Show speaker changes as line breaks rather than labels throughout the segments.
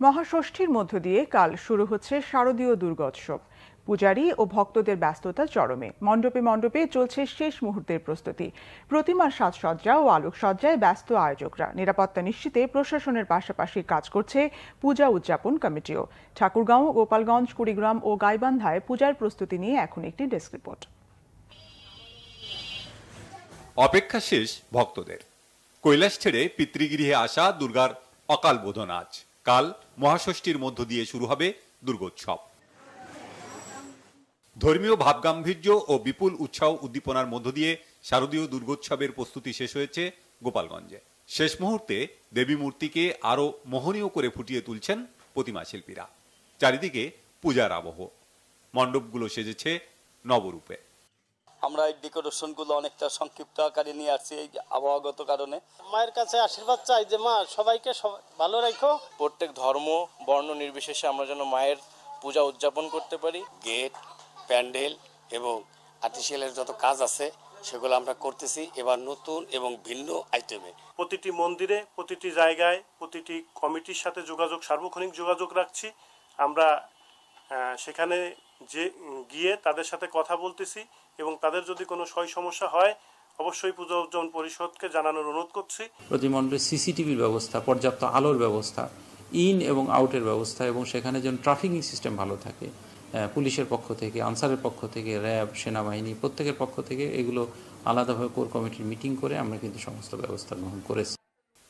মহাষষ্ঠীর মধ্য দিয়ে কাল শুরু হচ্ছে শারদীয় দুর্গোৎসব। পূজারী ও ভক্তদের ব্যস্ততা চরমে। মণ্ডপে মণ্ডপে চলছে শেষ মুহূর্তের প্রস্তুতি। প্রতিমার সাজসজ্জা ও আলোকসজ্জায় ব্যস্ত আয়োজকরা। নিরাপত্তা নিশ্চিতে প্রশাসনের পাশাপাশি কাজ করছে পূজা উদযাপন কমিটিও। ঠাকুরগাঁও, গোপালগঞ্জ, কুড়িগ্রাম ও গাইবান্ধায় পূজার প্রস্তুতি নিয়ে এখন একটি ডেস্ক রিপোর্ট।
অপেক্ষা শেষ ভক্তদের। কৈলাস ছেড়ে পিতৃগৃহে আসা দুর্গার অকাল বোধন আজ। কাল মহাষষ্ঠীর মধ্য দিয়ে শুরু হবে দুর্গোৎসব। ধর্মীয় ভাবগাম্ভীর্য ও বিপুল উৎসাহ উদ্দীপনার মধ্য দিয়ে শারদীয় দুর্গোৎসবের প্রস্তুতি শেষ হয়েছে গোপালগঞ্জে। শেষ মুহূর্তে দেবী মূর্তিকে আরো মোহনীয় করে ফুটিয়ে তুলছেন প্রতিমা শিল্পীরা। চারিদিকে পূজার আবহ। মণ্ডপগুলো সেজেছে নবরূপে।
আমরা এই ডেকোরেশনগুলো অনেকটা সংক্ষিপ্ত আকারে নিয়ে আসছি এই আবহাওয়াগত কারণে।
মায়ের কাছে আশীর্বাদ চাই যে মা সবাইকে ভালো রাখো।
প্রত্যেক ধর্ম বর্ণ নির্বিশেষে আমরা যেন মায়ের পূজা উদযাপন করতে পারি।
গেট, প্যান্ডেল এবং আর্টিফিশিয়ালের যত কাজ আছে সেগুলো আমরা করতেছি এবার নতুন এবং ভিন্ন আইটেমে।
প্রতিটি মন্দিরে, প্রতিটি জায়গায়, প্রতিটি কমিটির সাথে সার্বক্ষণিক যোগাযোগ রাখছি। আমরা সেখানে গিয়ে তাদের সাথে কথা বলতেছি এবং তাদের যদি কোনো সমস্যা হয় অবশ্যই পূজা উদযাপন পরিষদকে জানানোর অনুরোধ করছি।
প্রতি মণ্ডলে সিসিটিভির ব্যবস্থা, পর্যাপ্ত আলোর ব্যবস্থা, ইন এবং আউটের ব্যবস্থা এবং সেখানে যেন ট্রাফিকিং সিস্টেম ভালো থাকে। পুলিশের পক্ষ থেকে, আনসারের পক্ষ থেকে, র্যাব, সেনাবাহিনী প্রত্যেকের পক্ষ থেকে এগুলো আলাদাভাবে কোর কমিটির মিটিং করে আমরা কিন্তু সমস্ত ব্যবস্থা গ্রহণ করেছি।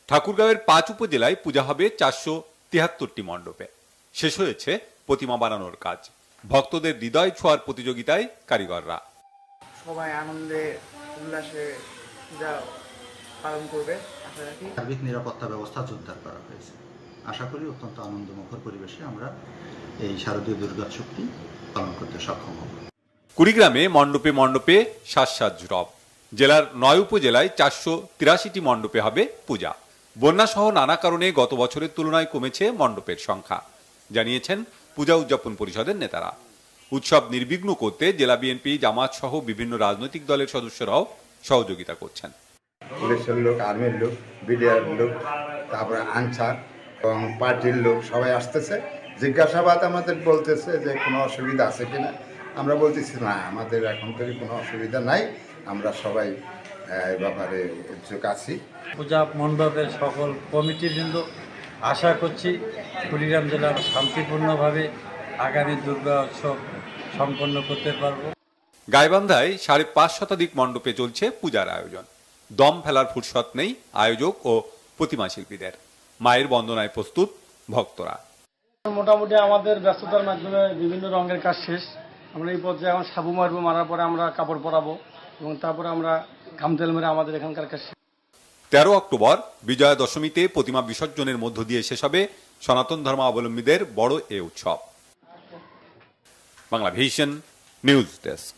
ঠাকুরগাঁওয়ের 5 উপজেলায় পূজা হবে 473টি মণ্ডপে। শেষ হয়েছে প্রতিমা বানানোর কাজ। ভক্তদের হৃদয় ছোঁয়ার প্রতিযোগিতায় কারিগররা।
সবাই আনন্দে উল্লাসে পূজা পালন করবে আশা রাখি।
সার্বিক নিরাপত্তা ব্যবস্থা জোরদার করা হয়েছে। আশা করি অত্যন্ত আনন্দমুখর পরিবেশে আমরা এই শারদীয় দুর্গোৎসবটি পালন করতে সক্ষম হব।
কুড়িগ্রামে মণ্ডপে মণ্ডপে সাজ রব। জেলার 9 উপজেলায় 483টি মণ্ডপে হবে পূজা। বন্যা সহ নানা কারণে গত বছরের তুলনায় কমেছে মণ্ডপের সংখ্যা, জানিয়েছেন পূজা উদযাপন পরিষদের নেতারা। উৎসব নির্বিঘ্ন করতে জেলা বিএনপি, জামাত সহ বিভিন্ন রাজনৈতিক দলের সদস্যরাও সহযোগিতা করছেন।
পুলিশের লোক, আর্মির লোক, বিডিআর লোক, তারপরে আনসার এবং পার্টির লোক সবাই আসতেছে। জিজ্ঞাসাবাদ আমাদের বলতেছে যে কোনো অসুবিধা আছে কিনা। আমরা বলতেছি না, আমাদের এখন থেকে কোনো অসুবিধা নাই, আমরা সবাই এই ব্যাপারে উৎসুক আছি।
পূজা মণ্ডপের সকল কমিটিবৃন্দ আশা করছি কুড়িগ্রাম জেলার শান্তিপূর্ণভাবে আগামী দুর্গা উৎসব সম্পন্ন করতে পারব।
গাইবান্ধায় 5.5 শতাধিক মণ্ডপে চলছে পূজার আয়োজন। দম ফেলার ফুরসত নেই আয়োজক ও প্রতিমা শিল্পীদের। মায়ের বন্দনায় প্রস্তুত ভক্তরা।
মোটামুটি আমাদের ব্যস্ততার মাধ্যমে বিভিন্ন রঙের কাজ শেষ। আমরা এই পর্যায়ে এখন সাবু মারবো, মারার পরে আমরা কাপড় পরাবো এবং তারপরে আমরা ঘামতেল মেরে আমাদের এখানকার কাজ।
13 অক্টোবর বিজয়া দশমীতে প্রতিমা বিসর্জনের মধ্য দিয়ে শেষ হবে সনাতন ধর্মাবলম্বীদের বড় এ উৎসব। Bangla vision news desk.